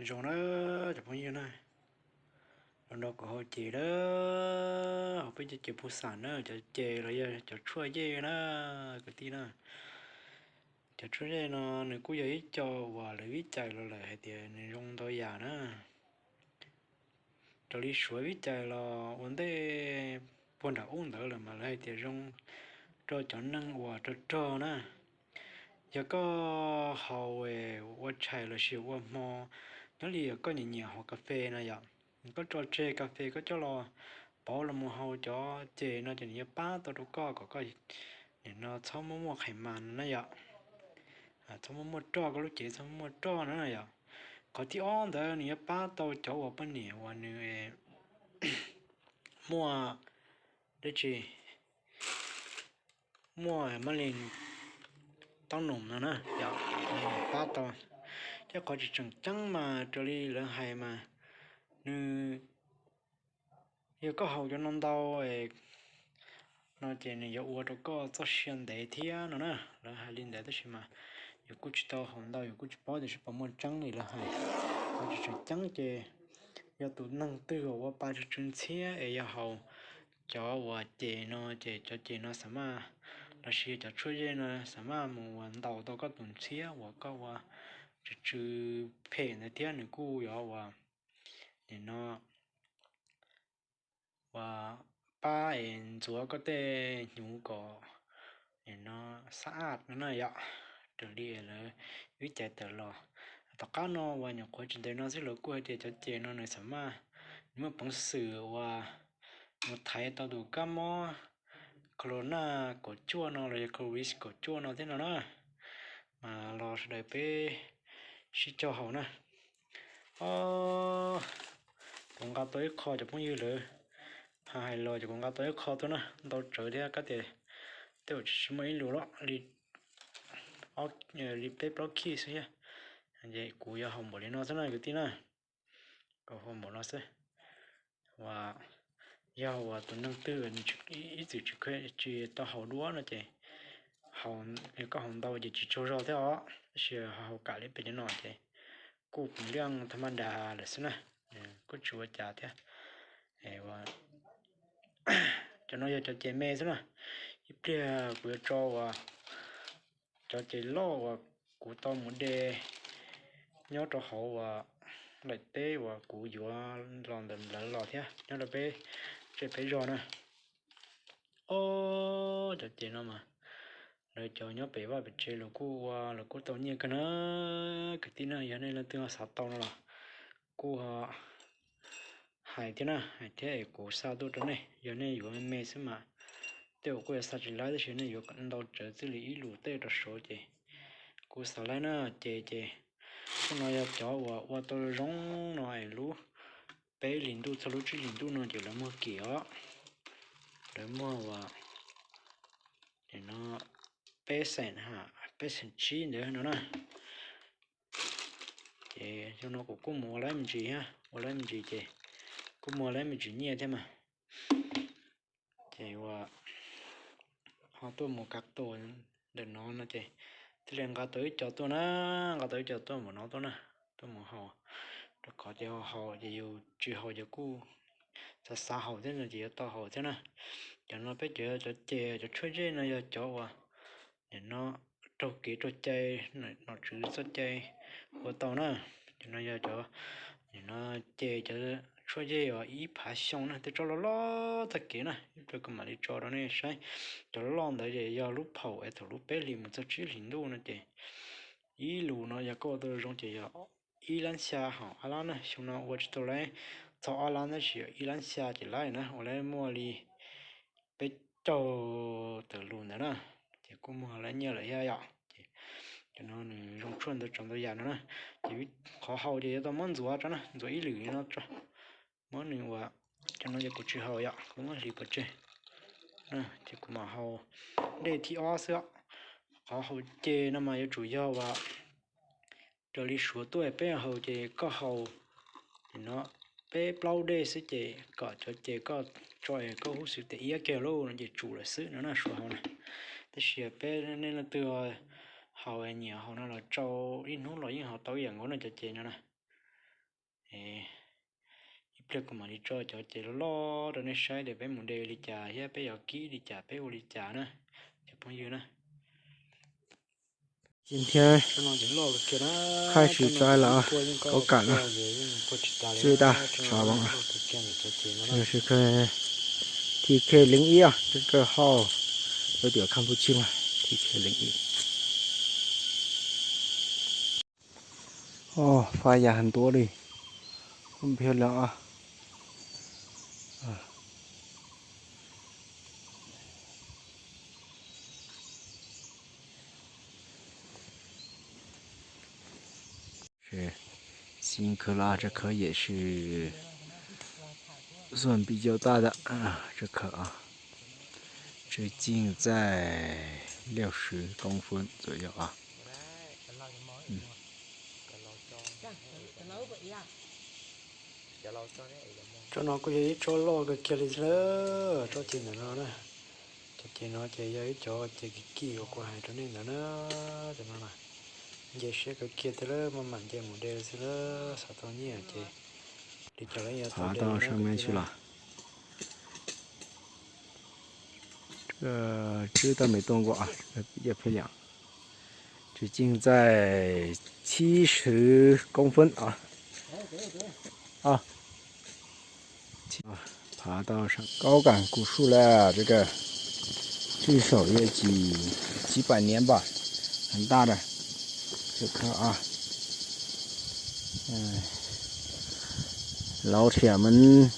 rồi nó chụp bao nhiêu này rồi đó có họ chị đó họ bây giờ chị phụ sản nữa cho chị rồi giờ cho chua gì đó cái tí nữa cho chua gì nó nếu cứ vậy cho và lấy ít chạy rồi lại thì nên dùng thôi giả nữa cho đi suối ít chạy là vấn đề buồn đã uống đỡ là mà lại thì dùng cho năng và cho nữa giờ có hầu về qua chạy là xíu qua mò nó liền có nhiều nhiều họ cà phê này vậy có trò chơi cà phê có cho lo bỏ là một hầu cho chơi nó chỉ như ba tôi đâu có để nó xong một hải màn này vậy xong một trò có lúc chơi xong một trò nữa này vậy có tí on đó như ba tôi cho vào bên này và nữa mua để chi mua mà lên tao nồng nữa nè dạ ba tôi chắc có chỉ chẳng chẳng mà trở đi là hay mà như giờ có hậu cho non đau nó chỉ này giờ uống có cho xuyên để thì nó nè là hai linh để đó mà giờ cũng chỉ tao hồng đau giờ cũng chỉ bỏ để chỉ bỏ một trắng này là hay có chỉ chẳng trắng chứ giờ tụi năng tư của ba chỉ trứng xe ấy giờ hậu cho và chị nó chị cho chị nó sao mà là chỉ cho chơi gì nó sao mà một đầu tôi có tuần xe và có và chỉ chữ phê này thì anh cũng giờ và để nó và ba em chúa có thể nhúng cỏ để nó sạch nó này ạ trở đi là viết chạy tờ lò tất cả nó và những quá trình nó sẽ là quay để cho chị nó này sớm mà nhưng mà bằng sự và một thái tao đủ cam mò corona của chua nó là covid của chua nó thế nào đó mà lo sẽ để bé chỉ cho hậu nè còn cả tới kho cho bao nhiêu nữa hai lo cho con cá tới kho tôi nè đâu trở đi cái tiền tôi chỉ mấy lúa đó đi ốc đi bếp đó kia xí vậy cú giờ hồng bỏ lên nó thế này cái tí này có hồng bỏ nó sẽ và giờ và tôi nâng tư ít chữ chữ cái chỉ tao hậu lúa nữa chị hậu có hồng đâu chỉ cho rau thế đó chỉ hậu cả lên bên nó chị cú cũng đang tham đà là xí này có chúa trả thế và cho nó giờ cho chị mẹ thế này ít kia của cho và cho chị lo và của tao muốn để nhớ cho họ và lại tế và của vừa làm đầm lại lò thế nhớ là bé chơi bé rồi nè ô cho chị nó mà rồi cho nhớ bé và bé chơi là cô tao như cái nó cái tin này giờ này là tương sát tao nó là cô hai thế nào hai thế của sao tôi đó này giờ này vừa mẹ xem mà tiêu cô sao chỉ lấy cái này vừa cần đầu trở xử lý lũ tê đó số chị cô sao lấy nó chị nó ya cho và tôi rong nói lú bé liền tu sau lú chỉ liền tu nó chỉ là mua kia để mua và để nó bé sành ha bé sành chi nữa nữa nè thì cho nó cũng mua lấy mình gì ha mua lấy mình gì thì cũng mua lấy mình gì nhiều thế mà thì và họ tôi mua các tôi để nó thì thì liền cả tới cho tôi nó cả tới cho tôi mà nó tôi nè tôi mua họ rồi có cho họ thì dù chỉ họ cho cô sa sa hậu thế là chỉ to hậu thế này cho nó biết cho chè cho chơi chơi nó giờ cho vào để nó trâu kỹ trâu chơi nó chữ rất chơi của tao nữa cho nó giờ cho để nó chè cho chơi chơi và ý phá xong này thì cho nó lo thật kỹ này tôi cũng mà đi cho nó này sai cho nó lon đấy để giờ lúc hậu ấy lúc bé liền một chút liền luôn này chè ý lù nó giờ có tôi trong chè giờ ý lan xa hả alan này xong nó watch tôi lấy cho alan nó chỉ ý lan xa chỉ lại nữa我来mua đi bé cho từ luôn nữa nè thì cũng mua lại nhiều lại ya thì cho nó dùng chuẩn được trong thời gian nữa nè thì khó hậu thì tao muốn rửa cho nó rồi ý lử nó cho món này và cho nóจะกูชื่อhậu ya cũng là gì bớt chứ nè thì cũng mà hậu để thì ó sữa khó hậu chê nó mà chủ yếu và trở đi số tuổi bé hậu thì có hậu thì nó bé bao đây sẽ chỉ có cho chỉ có trời có hút sự ý kêu luôn là chỉ chủ là sự nó là số hậu này thế thì bé nên là từ hậu ấy nhiều hậu nó là trâu đi nút rồi nhưng hậu tối giờ ngó nó cho chị nữa nè ít bữa cũng mà đi cho chị lo rồi nó sai để bé muốn đều đi trả hay bé giờ kỹ đi trả bé đi trả nữa chụp bao nhiêu nữa 今天开始摘了啊，狗赶了，最大茶王啊，这个是个 TK01啊，这个号有点看不清啊 ，TK01。哦，发芽很多嘞，很漂亮啊。是新克拉，这颗也是算比较大的啊，这颗啊，直径在60公分左右啊。cho nó có giấy cho lo cái kia đi nữa cho tiền nó nè cho tiền nó chạy giấy cho chạy cái kia của hai cho nên là nó cho nó là giấy xe cái kia thế đó mà mạnh chạy một đêm thế đó sao tao nhỉ chị đi cho lấy nhà 爬到上面去了。这个枝都没动过啊，这个比较漂亮，直径在70公分啊。啊，爬到上高杆古树了，这个至少也几百年吧，很大的这棵啊。老铁们。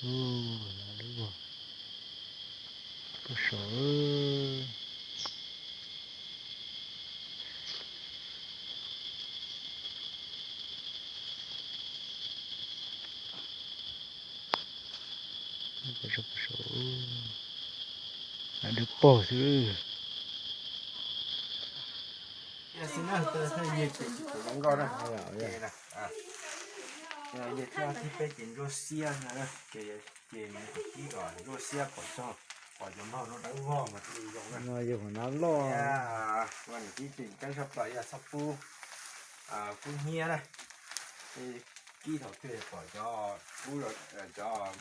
哦，哪里有？不少。不少，还得包子。也是那这也是广告的，对的啊。也叫去北京做虾呢，这几个做虾或者冒着等我嘛，这种的。那有那老呀，我你几斤跟上来呀，差不多不捏了，几头对或者煮了叫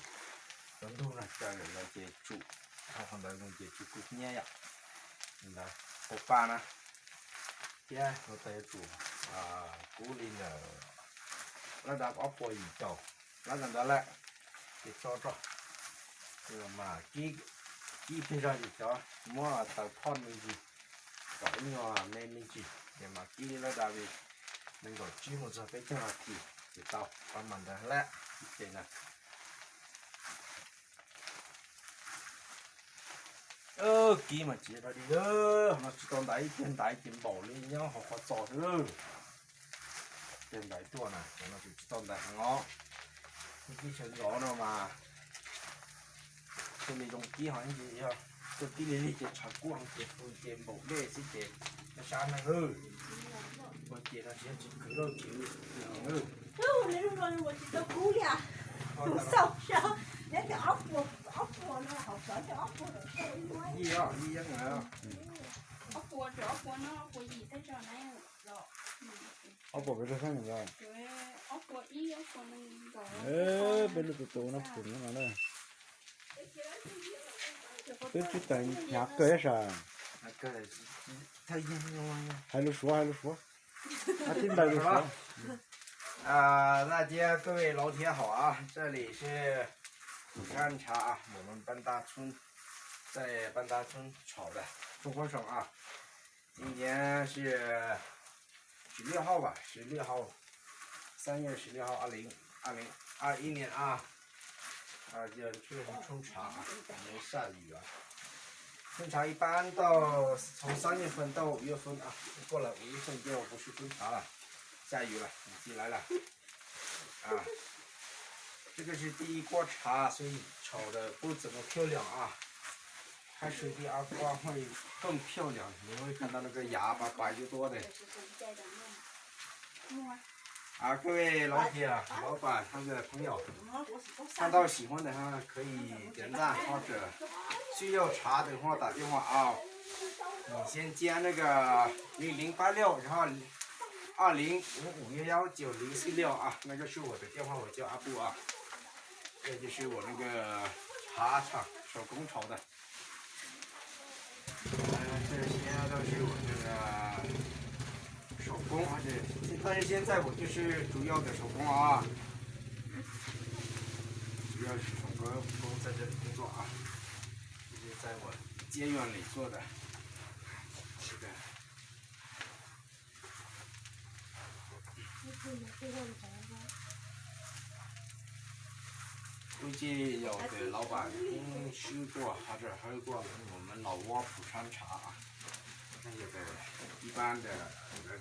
温度呢，叫人来接煮，然后呢用接煮不捏呀，那火把呢，呀我在煮锅里呢。nó đã có bồi dầu nó gần đó lại thì cho rồi mà kỹ bây giờ thì cho mua tàu thon mình gì gọi nhỏ nên mình chỉ để mà kỹ nó đã bị mình gọi chi một giờ cái cho thì tàu còn mình đã lại thế này kỹ mà chỉ là đi đó nó chỉ còn đại tiền bảo lên nhau họ có trò nữa tiền đại tua này nó chỉ tồn tại ngó cái chân gió nào mà thì mình dùng kỹ hỏi gì ha tôi kỹ lên thì chặt quăng thì tôi tiền bộ đê xí tiền nó sáng này hư mà tiền là chỉ cứ đâu chịu hư lấy luôn rồi một chiếc cú đi à sao lấy cái ốc của nó học sở cho ốc của gì á nữa ốc của nó của gì thế cho này rồi ốc bột cái sao rồi ốc của ý ốc của mình rồi bên lúc tụi nó phun nó nữa cái tên nhạc cơ sao cái này thay还录说还听到录说大家各位老铁好啊，这里是干茶啊，我们半大村在半大村炒的中国省啊，今天是16号吧，16号，3月16号，2021年啊，就确实春茶啊，没下雨啊。春茶一般到从3月份到5月份啊，过了5月份就不是春茶了，下雨了，雨季来了，这个是第一锅茶，所以炒的不怎么漂亮啊。开水第二锅会更漂亮，你会看到那个芽白就多的。各位老铁、老板、他的朋友，看到喜欢的话可以点赞或者需要茶的话打电话啊。你先加那个0086，然后2055119046啊，那个是我的电话，我叫阿布啊。这就是我那个茶厂手工炒的。这些都是我这个手工，但是现在我就是主要的手工啊，主要是手工在这里工作啊，这是在我家院里做的，这个。估计有的老板听说过或者喝过我们老挝普洱茶啊，那有的一般的有的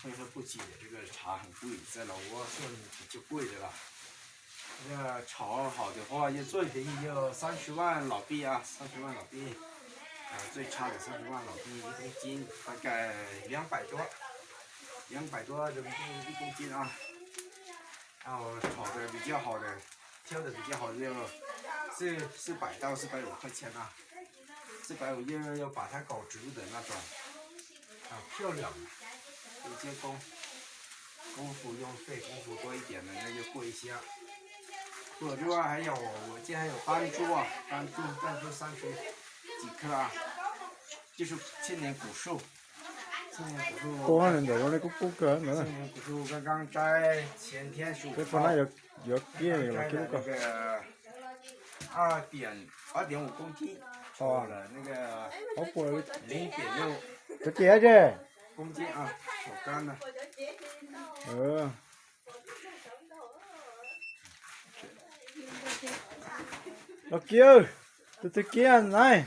配合不起的，这个茶很贵，在老挝算比较贵的了。这个炒好的话，也最便宜就30万老币啊，30万老币，最差的30万老币1公斤，大概200多人民币1公斤啊。然后炒的比较好的。挑的比较好的就是400到450块钱啊，450要把它搞直的那种，漂亮，有些功夫用费功夫多一点的那就贵一些。除了之外还有我家还有斑猪啊，斑猪30几克啊，就是千年古树。过完年就我那个谷歌没了。千年古树刚刚摘，前天15号。这本来要给那个给那个2.5公斤，炒了那个0.6这姐姐公斤啊，手干的。老舅，这kia này.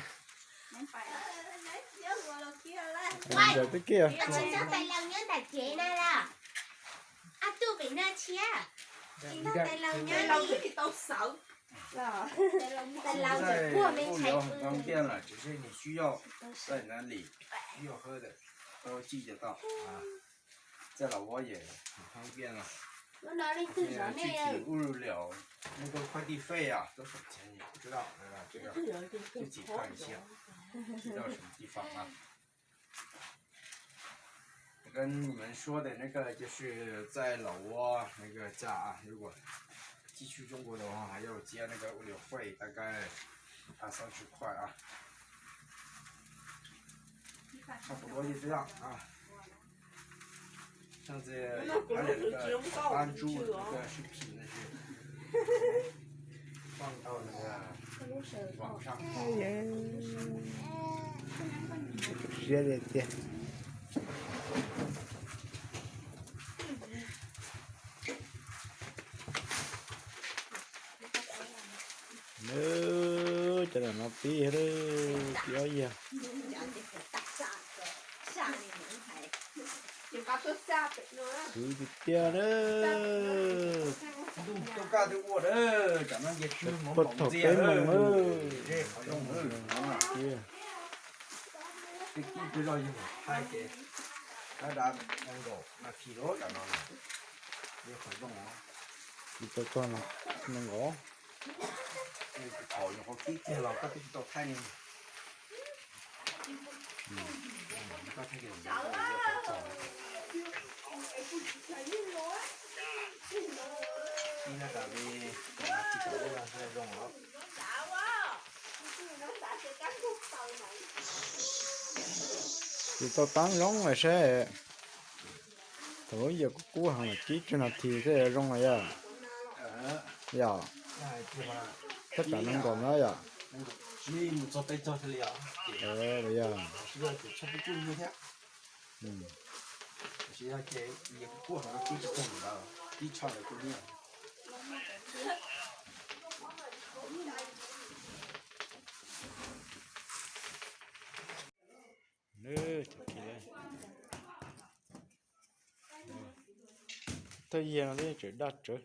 Giờ tới kia. Cho tay lâu nhớ đặt chị này là. Tu bị nơi chia. Tay lâu nhớ đi. thì tao sợ. Tay lâu就过没才很方便了，只是你需要在哪里需要喝的都记得到啊，在老挝也很方便了。具体物流那个快递费啊多少钱也不知道，这个自己看一下，知道什么地方啊？跟你们说的那个就是在老挝那个价啊，如果寄去中国的话，还要加那个物流费，大概30块啊，差不多就这样啊。上次拍了那个斑猪那个视频，那是放到那个网上。Xe đi kia. Nữa, cho là nó tí hết đó, kéo gì à? Cứ bị tia đó. Tôi ca tôi mua đó, cảm ơn Việt Nam món Phật bóng thuật dìa cái đó. mừng ơi. Đây, họ dùng đó. Kia. Cái rồi nhưng mà hai cái đã đang đổ mà khi đó cả nó này. Đây khỏi dùng nó. Đi cho con nó ngõ. Đây khỏi nó có kít kia là các cái tàu thanh. Các cái điều đó là phải đi ra cả vì chỉ có là hai dùng đó. Thì tao tán lóng là sẽ thôi giờ có cú hàng là chỉ cho nó thì sẽ rong này à. Dạ. Tất cả nó còn đó dạ. Đi một số tay cho thế liệu. Bây giờ. Bây giờ cho cái chung như thế. Chỉ là cái những cua nó chỉ cho mình đâu, chỉ cho được cái gì. Nữa thật kìa. Thời gian nó lên trời đất trời.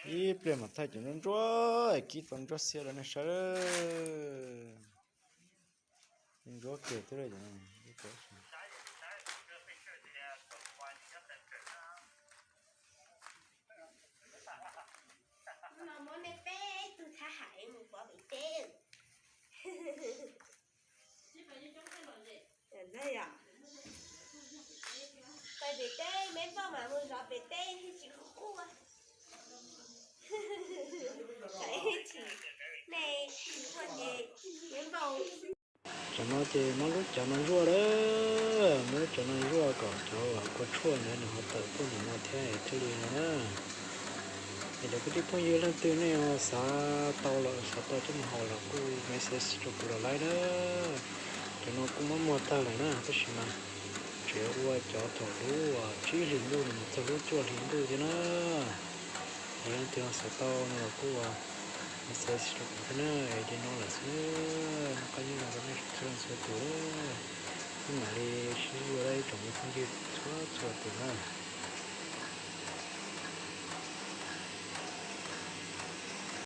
Ít lên mà thay cho nó rồi, kỹ thuật rất xe là nó sợ. Nhưng rõ kìa tới đây rồi. bể tê mấy bao mà mua gió bể tê thì chỉ có cua đấy chỉ này còn gì mấy bao cho nó thì nó lúc cho nó rùa đó mới cho nó rùa còn cho có chua nữa nó tự cũng như nó thế thế liền nữa thì để cái phong yêu lên từ này họ xả tàu chứ mà họ là cô mấy sẽ chụp được lại đó cho nó cũng muốn mua ta lại nè cái gì mà chuyện qua cho thầu lúa chỉ liền luôn mà thầu lúa cho liền luôn chứ nó thì anh thường xả tàu nó là cô mấy sẽ chụp cái nữa thì nó là số nó coi như là cái này thường số tuổi nhưng mà đi chỉ vừa đây trồng cái phong yêu xóa xóa tuổi nữa